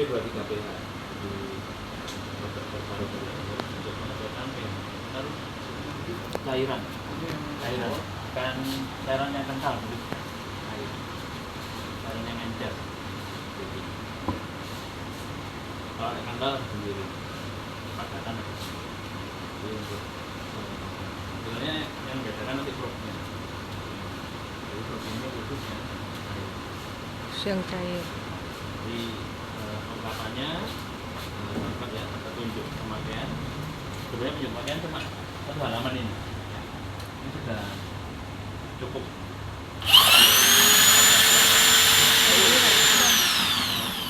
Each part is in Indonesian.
23 pH di untuk pengecekan pH cairan kan cairan yang kental cairan yang encer kalau yang kental sendiri padatan jadi untuk sebenarnya yang bedakan nanti probnya jadi probnya khusus yang cair. Jadi ungkapannya tempat ya petunjuk pemakaian. Sebenarnya petunjuk pemakaian cuma satu halaman ini. Ini sudah cukup.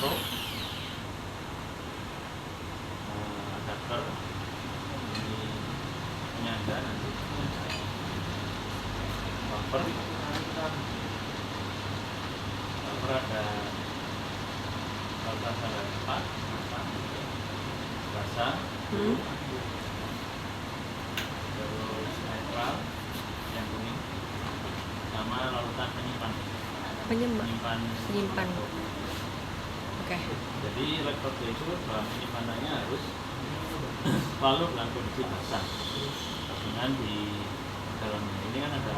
Pro, adapter, ini penyangga nanti. Bumper ada batas ada 4 basah terus netral yang kuning sama larutan penyimpan. Oke. Jadi laptop itu bahan penyimpanannya harus selalu dalam kondisi basah dengan di dalamnya ini kan ada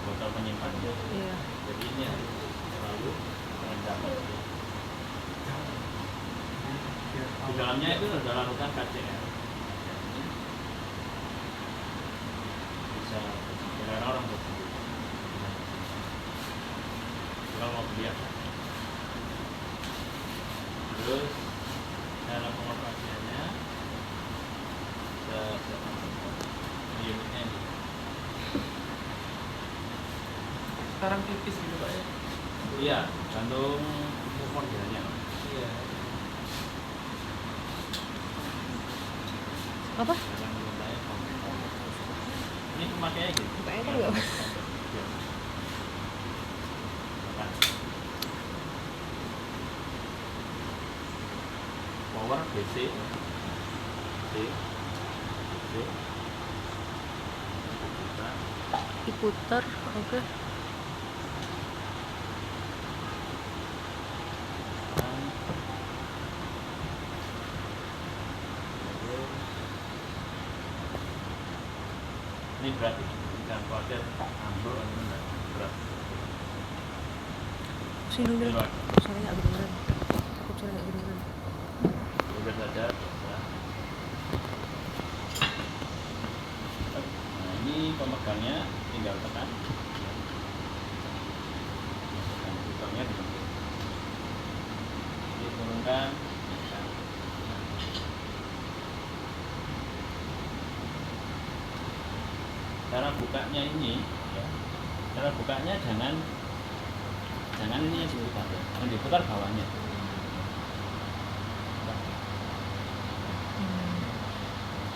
botol penyimpannya. Iya. Jadi ini harus selalu terendam. Di dalamnya itu ada larutan KCl. Bisa dengan orang tersebut. Kalau mau lihat. Terus dalam pengoperasiannya unitnya ini. Sekarang tipis gitu Pak ya? Iya, gantung modelnya. Iya. Apa? Ini pemakaiannya gitu. Bukanya kan nggak? Power DC. Diputar, oke. Ini berat ya, jangan khawatir ambruk atau enggak, berat. Sini dulu, soalnya nggak kedengeran. Takut suara nggak kedengeran. Udah saja. Nah ini pemegangnya tinggal tekan. Masukkan butangnya di sini. Diturunkan. Cara bukanya ini, ya, cara bukanya jangan ini yang diputar, ya. Yang diputar bawahnya.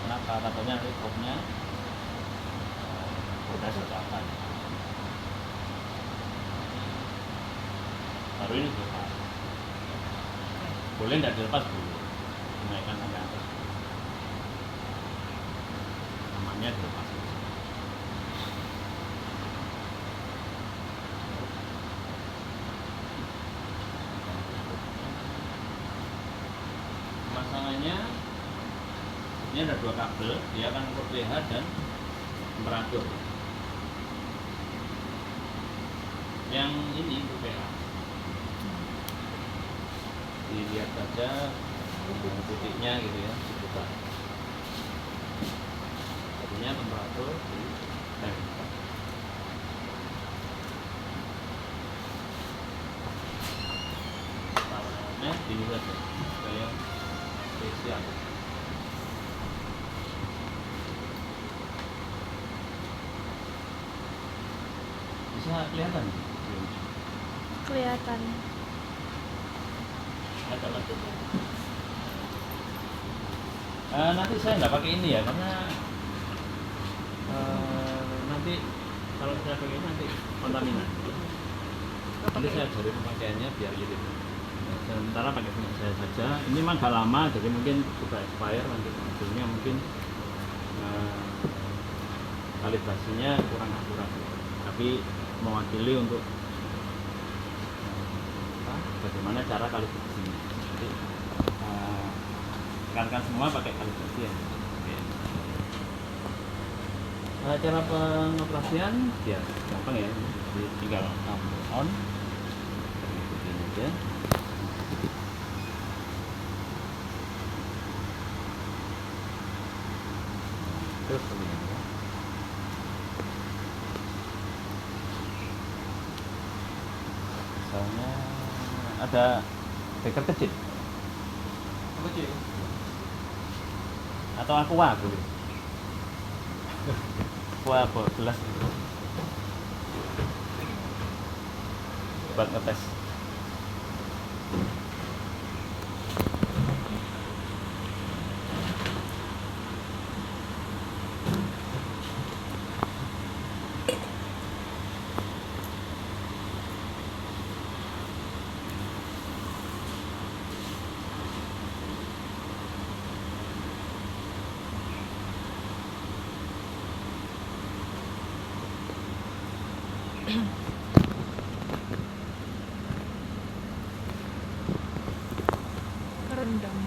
Kenapa? Takutnya nanti kopnya udah sekapan. Baru ini dilepas. Boleh tidak dilepas dulu, dinaikkan sampai atas. Namanya dilepas. Pemasangannya ini ada 2 kabel, dia akan ukur pH dan temperatur. Yang ini untuk pH dilihat saja titiknya gitu ya, dibuka. Artinya temperatur di temperatur. Tawarannya dibuat ya, supaya spesial. Bisa kelihatan? Kelihatan. Ada lagi. Nanti saya nggak pakai ini ya, karena nanti kalau saya pakai ini nanti kontaminan. Nanti saya ajarin pemakaiannya biar gitu. Sementara pakai punya saya saja. Ini memang agak lama, jadi mungkin sudah expire nanti hasilnya mungkin kalibrasinya kurang akurat. Tapi mewakili untuk bagaimana cara kalibrasinya. Jadi rekan-rekan semua pakai kalibrasi ya. Oke. Cara pengoperasian ya gampang ya, jadi tinggal on, ikutin aja. Terus kemudian ya. Misalnya ada beker kecil Apa sih? atau aqua boleh. Aqua gelas buat ngetes. Rendam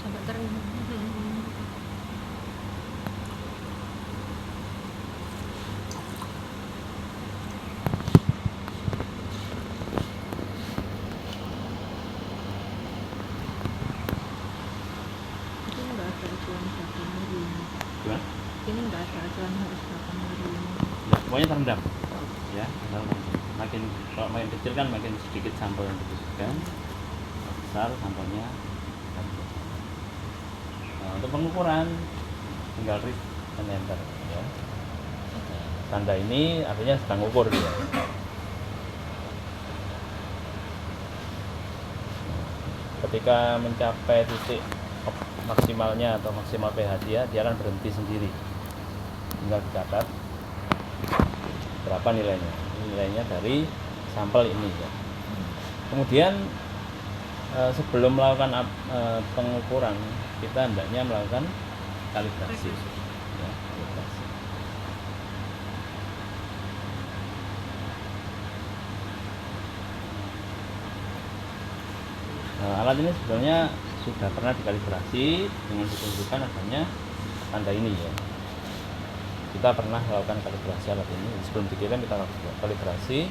sampai terendam. Itu nggak ada acuan berapa milim. Gimana? Ini nggak ada acuan harus berapa milim. Ya, pokoknya terendam. Ya, makin kalau makin kecil kan makin sedikit sampel yang dibutuhkan. Kalau besar sampelnya. Nah, untuk pengukuran tinggal read dan enter ya. Tanda ini artinya sedang ukur dia. Ketika mencapai titik maksimalnya atau maksimal pH dia akan berhenti sendiri. Tinggal dicatat berapa nilainya. Nilainya dari sampel ini ya. Kemudian sebelum melakukan pengukuran kita hendaknya melakukan kalibrasi. Ya, kalibrasi. Alat ini sebenarnya sudah pernah dikalibrasi dengan ditunjukkan adanya tanda ini ya. Kita pernah melakukan kalibrasi alat ini sebelum dikirim, kita kalibrasi,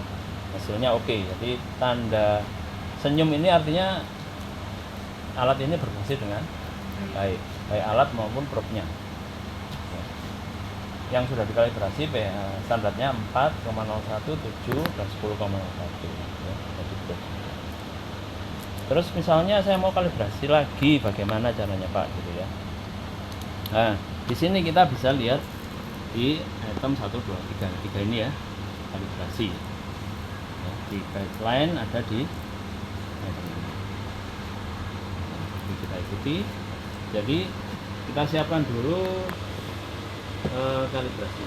hasilnya oke. Jadi tanda senyum ini artinya alat ini berfungsi dengan baik alat maupun probe-nya. Yang sudah dikalibrasi standarnya 4,01, 7 dan 10,01 ya. Jadi probe. Terus misalnya saya mau kalibrasi lagi, bagaimana caranya Pak gitu ya. Nah, di sini kita bisa lihat di item 1, 2, 3 ini ya, kalibrasi ya, di guideline ada di item ini. Jadi kita ikuti. Jadi kita siapkan dulu kalibrasi.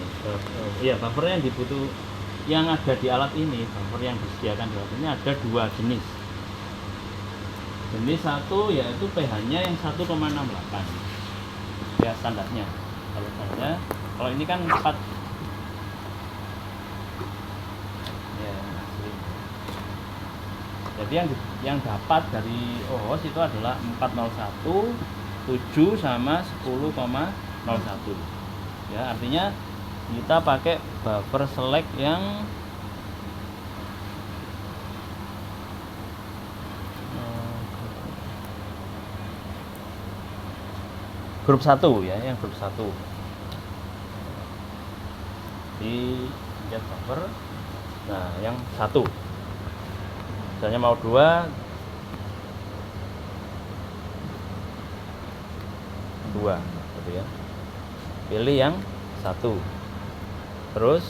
Iya, buffer yang yang ada di alat ini, buffer yang disediakan di alat ini ada 2 jenis. Jenis satu yaitu pH-nya yang 1,68 ya standarnya. Kalau standarnya, kalau ini kan 4 ya, asli. Jadi yang dapat dari OHOS itu adalah 401, 7 sama 10,01 ya, artinya kita pakai buffer select yang grup 1 ya, yang grup 1 di get buffer. Nah, yang 1 misalnya mau 2 gitu ya, pilih yang 1, terus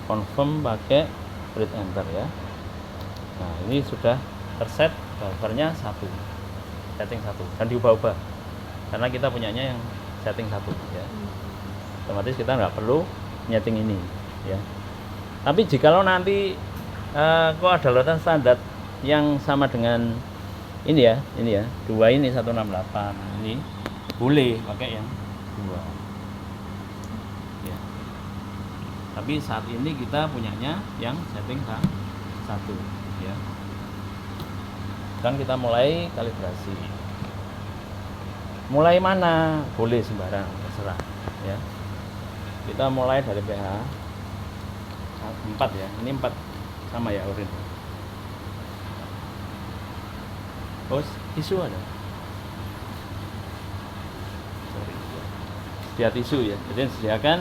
confirm pakai read enter ya. Nah, ini sudah terset buffernya 1, setting 1, dan diubah-ubah karena kita punyanya yang setting 1 ya. Otomatis kita nggak perlu nyeting ini ya. Tapi jikalau nanti kok ada lautan standar yang sama dengan ini ya 2 ini 168 ini, boleh pakai yang 2 ya. Tapi saat ini kita punyanya yang setting K1 ya. Dan kita mulai kalibrasi. Mulai mana? Boleh sembarang, terserah ya. Kita mulai dari pH 4 ya. Ini 4 sama ya urin. Oh, tisu ada. Sorry. Dia tisu ya. Jadi sediakan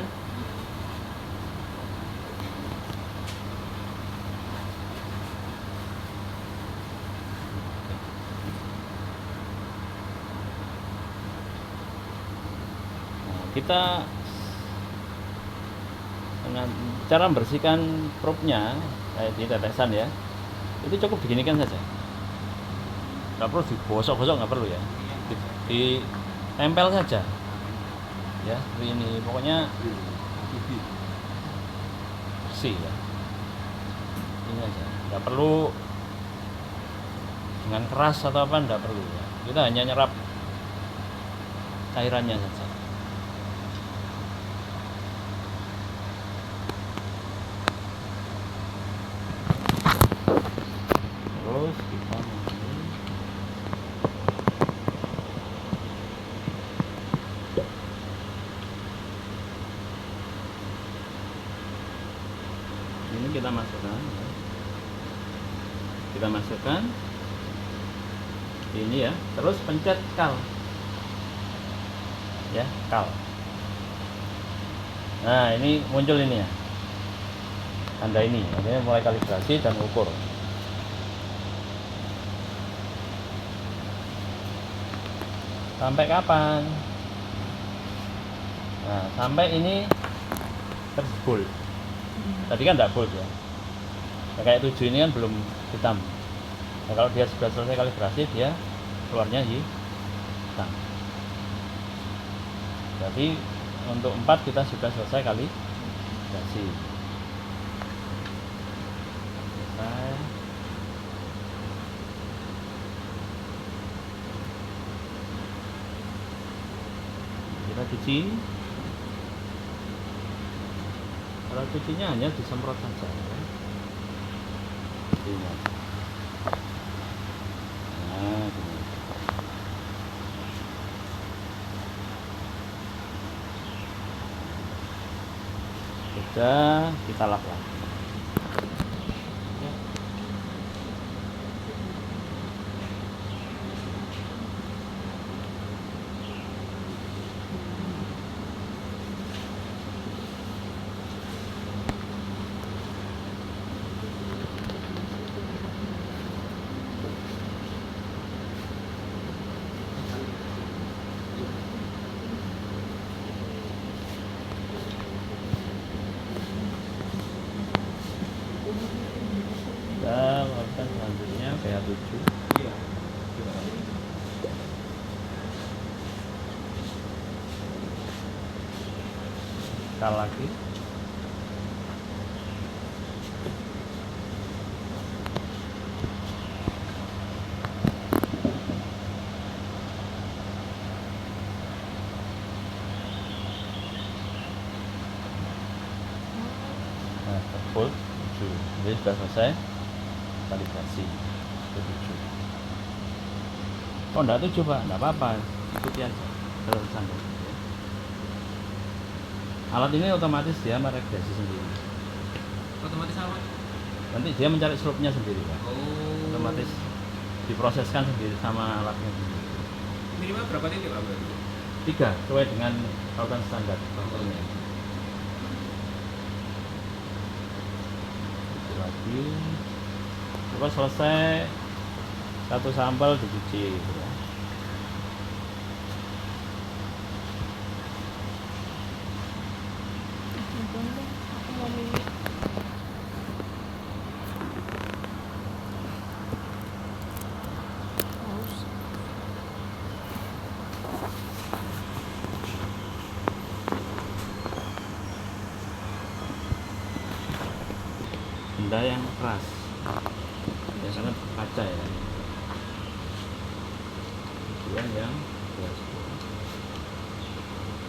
kita dengan cara membersihkan probe-nya kayak di tetesan ya, itu cukup diginikan saja, nggak perlu digosok-gosok, nggak perlu ya, ditempel saja ya, seperti ini pokoknya bersih ya, ini aja, nggak perlu dengan keras atau apa, nggak perlu ya, kita hanya nyerap cairannya saja. Terus kita ini kita masukkan ya. Kita masukkan ini ya, terus pencet kal ya, kal. Nah ini muncul ini ya, tanda ini, artinya mulai kalibrasi dan ukur. Sampai kapan? Nah, sampai ini terbol. Tadi kan tidak bold ya. Nah, kayak 7 ini kan belum hitam. Nah, kalau dia sudah selesai kalibrasi, dia keluarnya hitam. Jadi untuk 4 kita sudah selesai kalibrasi. Selesai. Kita cuci. Kalau cucinya hanya disemprot saja ya. Ini. Nah, ini. Sudah kita lap lagi. Kita lakukan selanjutnya pH 7. Iya. Kal lagi. Nah, terbol 7. Jadi sudah selesai kalibrasi. Itu 7. Oh, enggak 7, Pak. Enggak apa-apa. Ikuti aja. Terus sampai. Alat ini otomatis dia meregresi sendiri. Otomatis apa? Nanti dia mencari slope-nya sendiri, Pak. Oh. Otomatis diproseskan sendiri sama alatnya sendiri. Minimal berapa titik Pak? 3 sesuai dengan tautan standar faktornya. Itu lagi. Coba selesai satu sampel dicuci gitu ya. Aku mau milih. Haus. Benda yang keras. Biasanya kaca ya. Kemudian yang keras.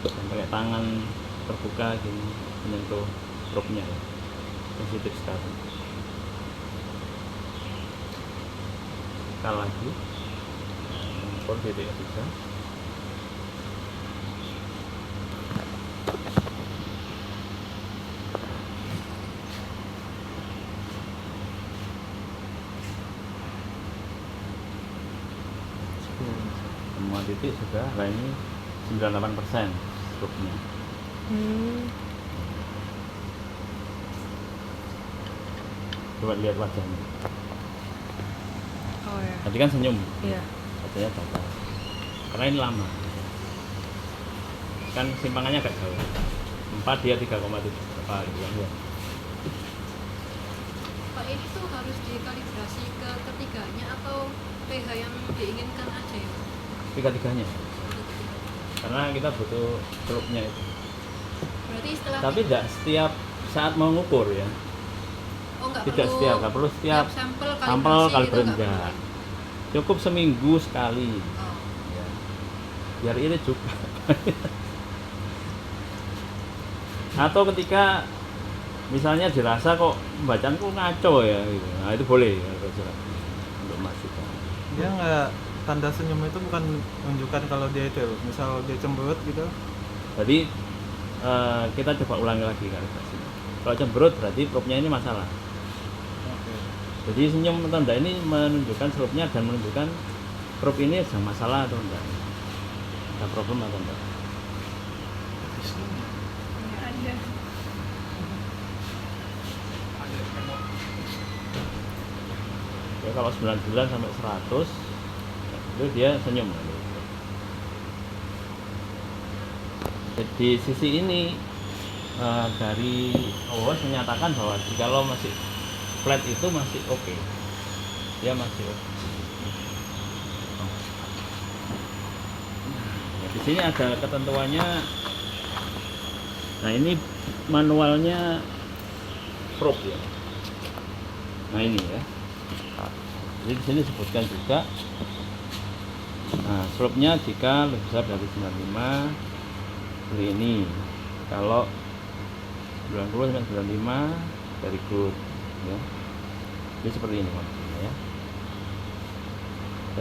Yang pakai tangan terbuka gini menyentuh probe-nya ya. Sensitif sekali. Sekali lagi mengukur DTS3. Semua titik sudah, lah ini 98% probe-nya. Coba lihat wajahnya. Oh ya. Tadi kan senyum, Iya. wajahnya datar. Karena ini lama. Kan simpangannya agak jauh. 4 dia 3,7 berapa gitu kan ya. Pak, ini tuh harus dikalibrasi ke ketiganya atau pH yang diinginkan aja ya? Tiga-tiganya. Karena kita butuh probe-nya itu. Berarti setelah Tapi tidak setiap saat mau ngukur ya. oh, nggak Tidak perlu setiap, nggak perlu setiap sampel sampel kalibrasi kaliber gitu, nggak enggak. perlu. Cukup seminggu sekali. Oh. Ya. Biar irit juga. Atau ketika misalnya dirasa kok bacaanku ngaco ya gitu. Nah, itu boleh ya, untuk masukkan. Dia nggak, tanda senyum itu bukan menunjukkan kalau dia itu, misal dia cemberut gitu. Jadi kita coba ulangi lagi kalibrasinya. Kalau cemberut berarti probe-nya ini masalah. Oke. Jadi senyum atau enggak ini menunjukkan serupnya dan menunjukkan probe ini sedang masalah atau enggak. Ada problem atau enggak. Ya, kalau 99 sampai 100 itu dia senyum. Jadi sisi ini dari OWAS menyatakan bahwa jikalau masih flat itu masih oke. Dia masih oke. Nah, di sini ada ketentuannya. Nah, ini manualnya probe ya. Nah, ini ya. Jadi di sini disebutkan juga. Nah, slope-nya jika lebih besar dari 95 seperti ini. Kalau 90 sampai 95 dari good ya. Jadi seperti ini maksudnya ya.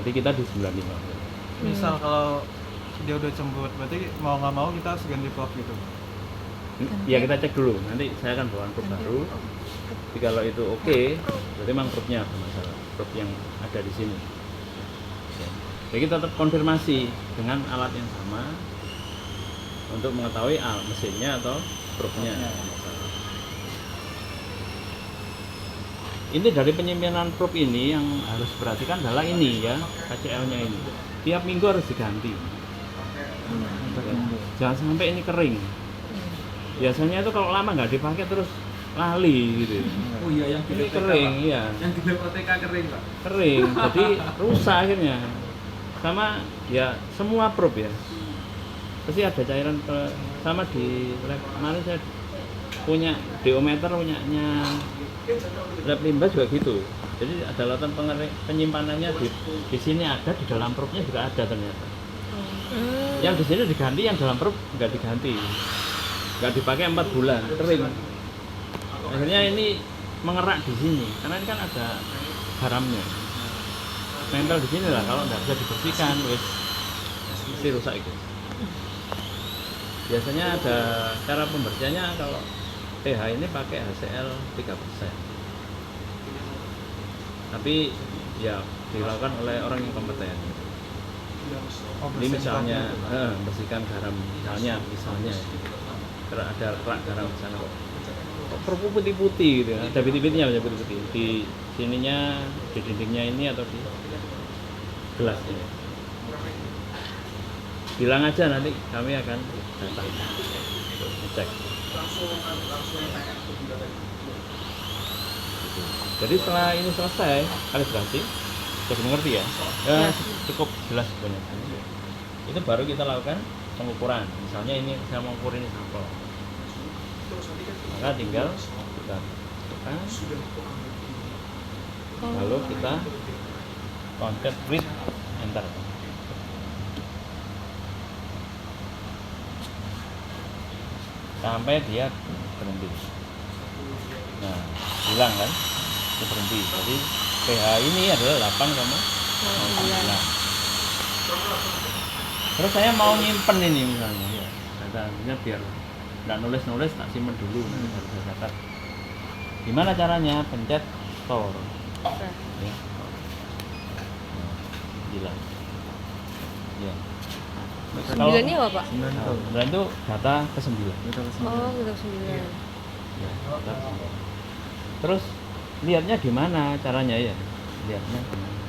Jadi kita di 95. Misal kalau dia udah cemberut, berarti mau nggak mau kita harus ganti probe gitu. Ya kita cek dulu. Nanti saya akan bawa probe baru. Jadi kalau itu oke, berarti memang probe-nya bermasalah. Probe yang ada di sini. Ya. Jadi kita tetap konfirmasi dengan alat yang sama untuk mengetahui mesinnya atau probe-nya. Ini dari penyimpanan probe ini yang harus diperhatikan adalah ini ya, KCL-nya ini. Tiap minggu harus diganti. Jangan sampai ini kering. Biasanya itu kalau lama nggak dipakai terus lali gitu. Oh iya, yang di Ini OTK, kering, Pak. iya. Yang di lab OTK kering, Pak. Kering, jadi rusak akhirnya. Sama ya semua probe ya. Pasti ada cairan sama di lab kemarin saya punya diometer punyanya lab limbah juga gitu. Jadi ada lautan penyimpanannya di sini ada, di dalam probe-nya juga ada ternyata. Yang di sini diganti, yang dalam probe nggak diganti, nggak dipakai 4 bulan, kering. Akhirnya ini mengerak di sini, karena ini kan ada garamnya. Nempel di sini lah, kalau nggak bisa dibersihkan, wis mesti rusak itu. Biasanya ada cara pembersihannya kalau pH ini pakai HCl 3%. Tapi ya dilakukan oleh orang yang kompeten. Oh, Jadi misalnya bersihkan. bersihkan garam misalnya kalau ada kerak garam di sana kok perpu putih-putih gitu, ada putih-putihnya, ada putih-putih di sininya, di dindingnya ini atau di gelas ini. Bilang aja, nanti kami akan datang untuk ngecek. Jadi setelah ini selesai kalibrasi, sudah mengerti ya? Ya, cukup jelas kebanyakan. Itu baru kita lakukan pengukuran. Misalnya ini saya mau ukur ini sampel, maka tinggal kita tekan, lalu kita contact with enter. Sampai dia berhenti. Nah, hilang kan? Itu berhenti. Jadi pH ini adalah 8,9. Terus saya mau nyimpen ini misalnya, ya, datanya biar nggak nulis-nulis, tak simpen dulu, nanti baru saya catat. Gimana caranya? Pencet store. Oke. Ya. Gila. Ya. Kalau 9 ini apa, Pak? 9 itu. dan itu data ke-9. Kita ke sini. Oh, kita 9. Ya, data ke-9. Terus lihatnya gimana caranya ya? Lihatnya gimana?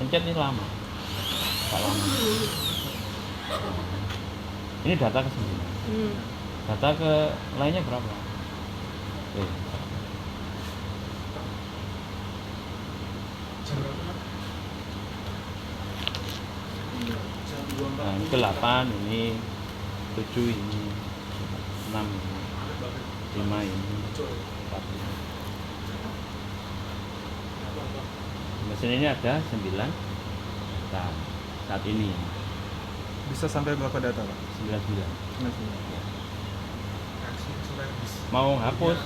Pencet ini lama. Nggak lama. Ini data ke-9. Data ke lainnya berapa? Oke. Nah, ini ke-8, ini 7, ini 6, ini 5, ini 4, ini. Mesin ini ada 9 data saat ini. Bisa sampai berapa data, Pak? 99. 99. Mau hapus?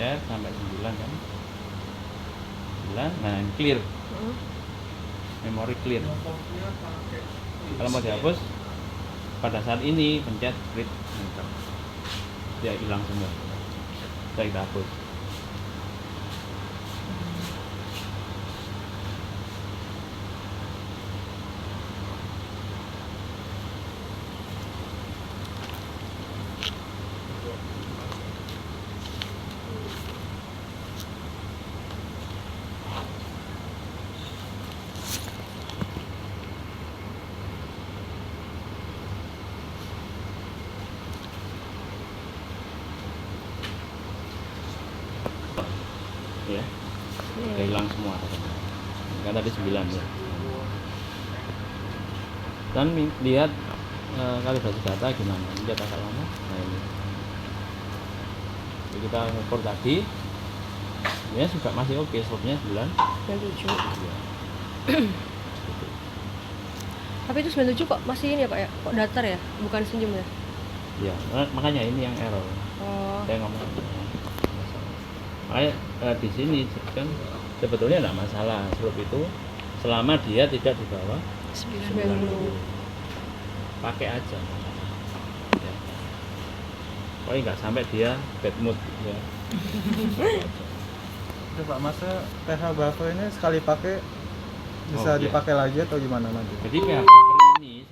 Ya, sampai 9 kan? 9, nah ini clear, memori clear. Kalau mau dihapus, pada saat ini pencet read enter, dia hilang semua. Kita hapus. Ya, udah hilang semua kan tadi 9 ya. Dan lihat kalibrasi data gimana, ini data lama. Nah ini jadi kita ukur tadi ya, juga masih oke, slopnya 9 97. ya. Tapi itu 97 kok masih ini ya, Pak ya? Kok datar ya? Bukan senyum ya? Ya, makanya ini yang error. Oh. Saya ngomong makanya di sini kan sebetulnya tidak masalah slope itu selama dia tidak di bawah 90. 90. Pakai aja ya. Pokoknya nggak sampai dia bad mood ya. Itu Pak, masa pH buffer ini sekali pakai bisa Oh, iya. dipakai lagi atau gimana nanti? Jadi pH buffer ini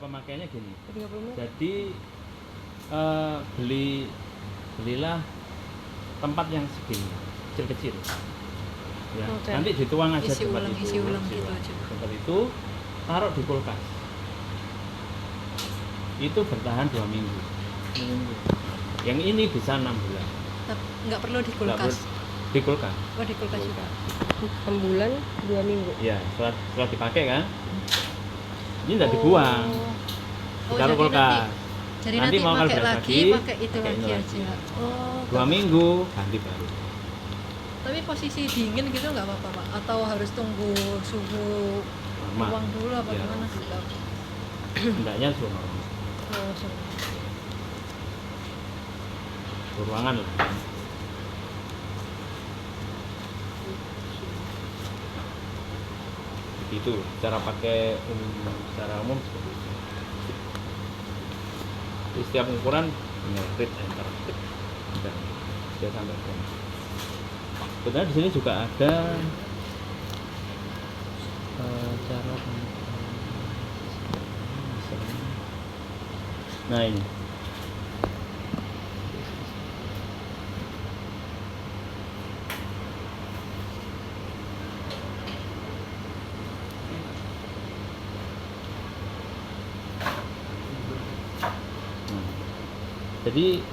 pemakaiannya gini. 30 menit. Jadi belilah tempat yang segini, kecil-kecil. Ya, Oke. nanti dituang aja Isi tempat ulang, itu. isi ulang gitu aja. Tempat itu taruh di kulkas. Itu bertahan 2 minggu. Yang ini bisa 6 bulan. Nggak perlu di Nggak kulkas. Di kulkas. Oh, di kulkas juga. 6 bulan, 2 minggu. Ya, setelah dipakai kan. Ini tidak dibuang. Oh, Ditaruh jadi kulkas. Jadi Nanti nanti mau pakai kalibrasi lagi, pakai itu pakai lagi ini aja. Oh. 2 minggu ganti baru. Tapi posisi dingin gitu nggak apa-apa, Pak? Atau harus tunggu suhu Normal. ruang dulu apa Ya. gimana gitu? Hendaknya suhu normal. Oh, sorry. Suhu ruangan lah. Begitu cara pakai secara umum seperti itu. Di setiap ukuran read enter. Dan dia sampai ke. Sebenarnya di sini juga ada cara. Nah ini. Jadi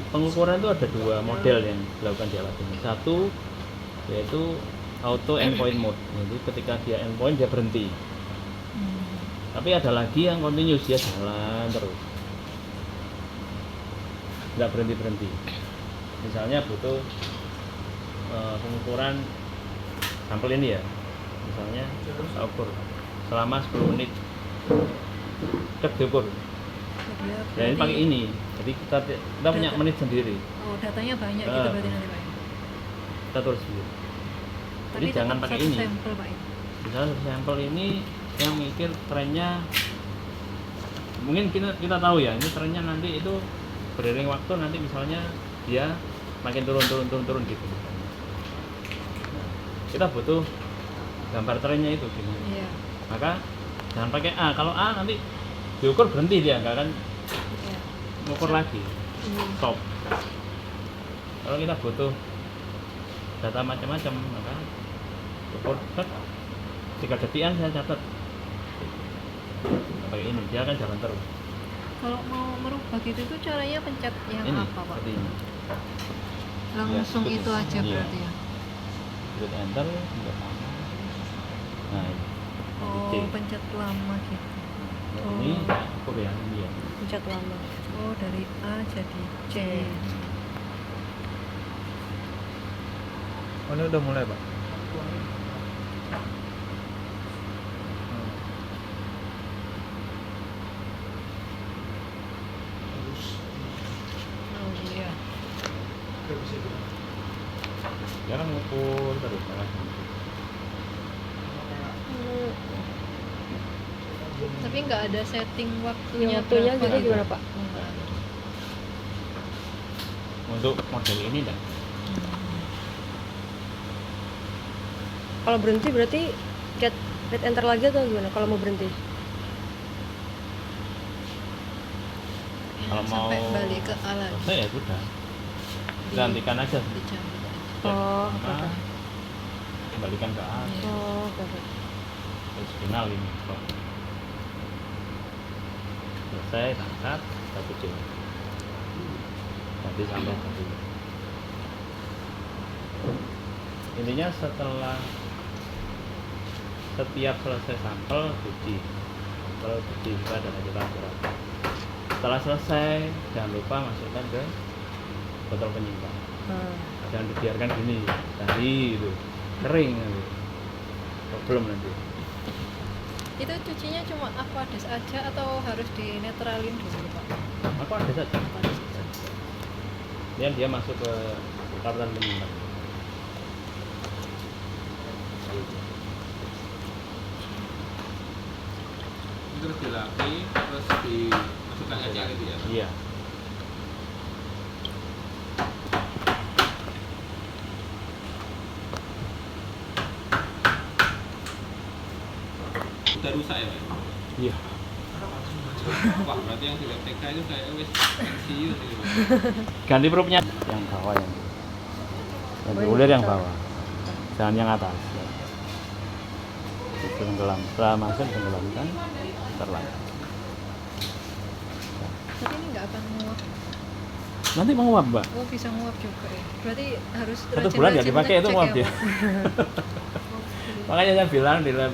pengukuran itu ada 2 model yang dilakukan di alat ini. Satu yaitu auto endpoint mode. Jadi ketika dia endpoint dia berhenti. Tapi ada lagi yang continuous, dia jalan terus. Nggak berhenti-berhenti. Misalnya butuh pengukuran sampel ini ya. Misalnya saya ukur selama 10 menit. Cek diukur. Jadi Ya ini pakai ini. Jadi kita punya Data. menit sendiri. Oh, datanya banyak Ah. gitu berarti nanti Pak. Ya? Kita tulis sendiri. Tapi Jadi jangan tetap pakai satu ini. sampel Pak. Ya? Misalnya sampel ini yang mikir trennya, mungkin kita tahu ya, ini trennya nanti itu beriring waktu nanti misalnya dia makin turun gitu. Nah, kita butuh gambar trennya itu gimana. Iya. Maka jangan pakai A. Kalau A nanti diukur berhenti dia, nggak akan Iya. ngukur lagi. Stop. Kalau kita butuh data macam-macam, maka ukur 3 detikan saya catat. Pakai ini dia akan jalan terus. Kalau mau merubah gitu itu caranya pencet yang Ini apa Pak? seperti ini. Langsung Ya, itu aja iya. berarti ya. Klik enter untuk sama. Nah, ini. Oh, C. pencet lama gitu. Nah, ini saya ukur ya ini ya. Pencet lama. Oh, dari A jadi C. Oh, ini udah mulai, Pak. Oh iya. Sekarang ukur terus kan. Tapi nggak ada setting waktunya. Waktunya berapa gitu gitu. gimana Pak? Oh, nggak ada. Untuk model ini enggak. Kalau berhenti berarti hit enter lagi atau gimana? Kalau mau berhenti? Kalau mau Sampai balik ke A lagi. selesai ya sudah. Gantikan aja. Dicabut aja. Oh, oke. Nah, kembalikan ke A. Iya. Oh, oke. Terus final ini. Selesai, angkat, satu C. Nanti sampai satu. Intinya setiap selesai sampel cuci. Kalau cuci itu adalah kita akurat. Setelah selesai, jangan lupa masukkan ke botol penyimpan. Jangan dibiarkan gini, tadi itu kering nanti. Problem nanti. Itu cucinya cuma Aquades aja atau harus dinetralin dulu Pak? Aku ada saja. Aquades aja. Kemudian dia masuk ke catatan penyimpan. Terus dilapih, terus dimasukkan aja gitu ya. Iya. Udah rusak ya Pak? Iya. Wah, berarti yang di web TK itu kayak wis pensiun gitu Pak. Ganti perutnya yang bawah yang. Yang diulir yang bawah. Jangan yang atas. Tenggelam. Setelah masuk tenggelamkan, terlalu. Tapi ini nggak akan nguap. Nanti menguap, Mbak. Oh, bisa nguap juga ya. Berarti harus 1 bulan nggak rajin-rajin dipakai itu ngecek nguap ya, dia. Pak? Oh, gitu. Makanya saya bilang di lab